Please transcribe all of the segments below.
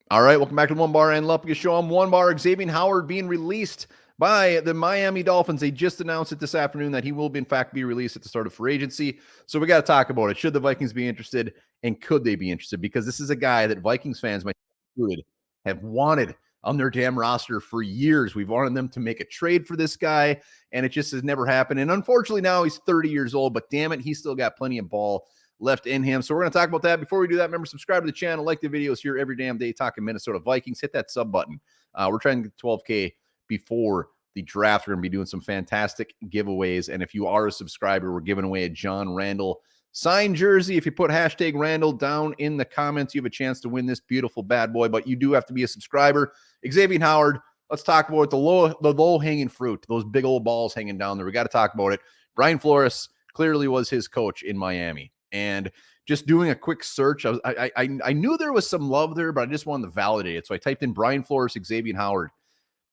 All right, welcome back to the Onebar and Lupagus Show. I'm Onebar. Xavien Howard being released by the Miami Dolphins. They just announced it this afternoon that he will, in fact, be released at the start of free agency. So we got to talk about it. Should the Vikings be interested, and could they be interested? Because this is a guy that Vikings fans, myself included, have wanted on their damn roster for years. We've wanted them to make a trade for this guy, and it just has never happened. And unfortunately, now he's 30 years old, but damn it, he's still got plenty of ball left in him. So we're going to talk about that. Before we do that, remember, subscribe to the channel, like the videos here every damn day, talking Minnesota Vikings. Hit that sub button. We're trying to get 12K before the draft. We're going to be doing some fantastic giveaways. And if you are a subscriber, we're giving away a John Randall signed jersey. If you put hashtag Randall down in the comments, you have a chance to win this beautiful bad boy, but you do have to be a subscriber. Xavien Howard, let's talk about the low-hanging fruit, those big old balls hanging down there. We got to talk about it. Brian Flores clearly was his coach in Miami. And just doing a quick search, I knew there was some love there, but I just wanted to validate it. So I typed in Brian Flores, Xavien Howard.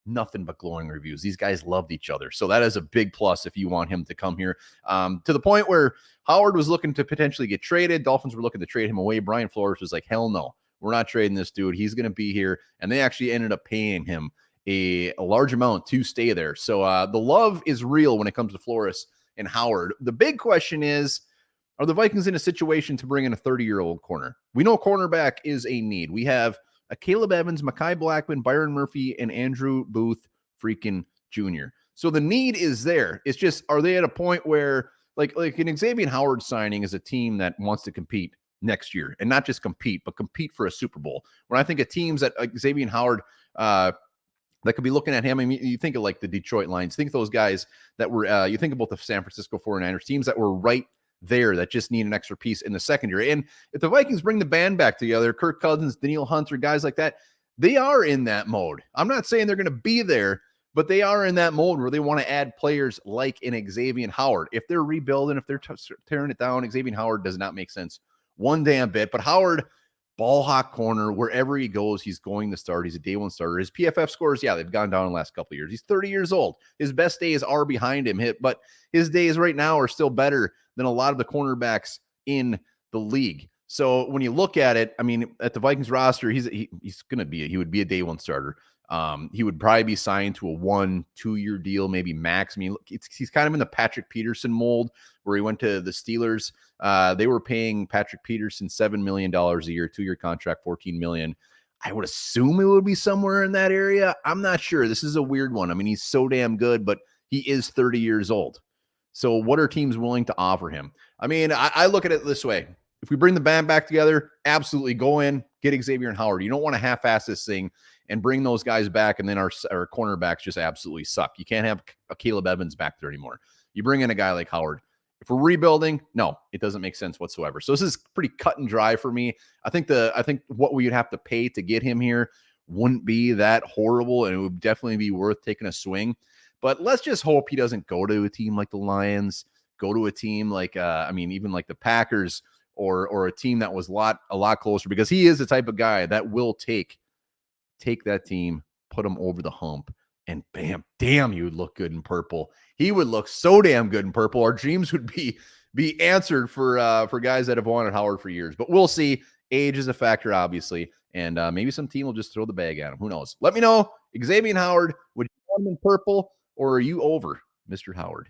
Nothing but glowing reviews. These guys loved each other. So that is a big plus if you want him to come here. To the point where Howard was looking to potentially get traded. Dolphins were looking to trade him away. Brian Flores was like, hell no, we're not trading this dude. He's going to be here. And they actually ended up paying him a large amount to stay there. So the love is real when it comes to Flores and Howard. The big question is, are the Vikings in a situation to bring in a 30-year-old corner? We know cornerback is a need. We have a Caleb Evans, Mekhi Blackman, Byron Murphy, and Andrew Booth freaking Jr. So the need is there. It's just, are they at a point where, like an Xavien Howard signing is a team that wants to compete next year, and not just compete, but compete for a Super Bowl. When I think of teams that Xavien Howard that could be looking at him, I mean, you think of like the Detroit Lions, think of those guys that were, you think about the San Francisco 49ers, teams that were right there that just need an extra piece in the secondary. And if the Vikings bring the band back together, Kirk Cousins, Danielle Hunter, guys like that, they are in that mode. I'm not saying they're going to be there, but they are in that mode where they want to add players like an Xavien Howard. If they're rebuilding, if they're tearing it down, Xavien Howard does not make sense one damn bit. But Howard, ball hawk corner, wherever he goes, he's going to start. He's a day one starter. His PFF scores, yeah, they've gone down in the last couple of years. He's 30 years old. His best days are behind him, but his days right now are still better than a lot of the cornerbacks in the league. So when you look at it, I mean, at the Vikings roster, he would be a day one starter. He would probably be signed to a 1-2 year deal, maybe max. I mean, he's kind of in the Patrick Peterson mold where he went to the Steelers. They were paying Patrick Peterson $7 million a year, 2-year contract, $14 million. I would assume it would be somewhere in that area. I'm not sure. This is a weird one. I mean, he's so damn good, but he is 30 years old. So what are teams willing to offer him? I mean, I look at it this way. If we bring the band back together, absolutely go in, get Xavien Howard. You don't want to half-ass this thing and bring those guys back, and then our cornerbacks just absolutely suck. You can't have a Caleb Evans back there anymore. You bring in a guy like Howard. If we're rebuilding, no, it doesn't make sense whatsoever. So this is pretty cut and dry for me. I think what we'd have to pay to get him here wouldn't be that horrible, and it would definitely be worth taking a swing. But let's just hope he doesn't go to a team like the Lions, go to a team like, even like the Packers or a team that was a lot closer, because he is the type of guy that will take that team, put them over the hump, and bam, damn, he would look good in purple. He would look so damn good in purple. Our dreams would be answered for guys that have wanted Howard for years. But we'll see. Age is a factor, obviously, and maybe some team will just throw the bag at him. Who knows? Let me know. Xavien Howard, would you want him in purple, or are you over Mr. Howard?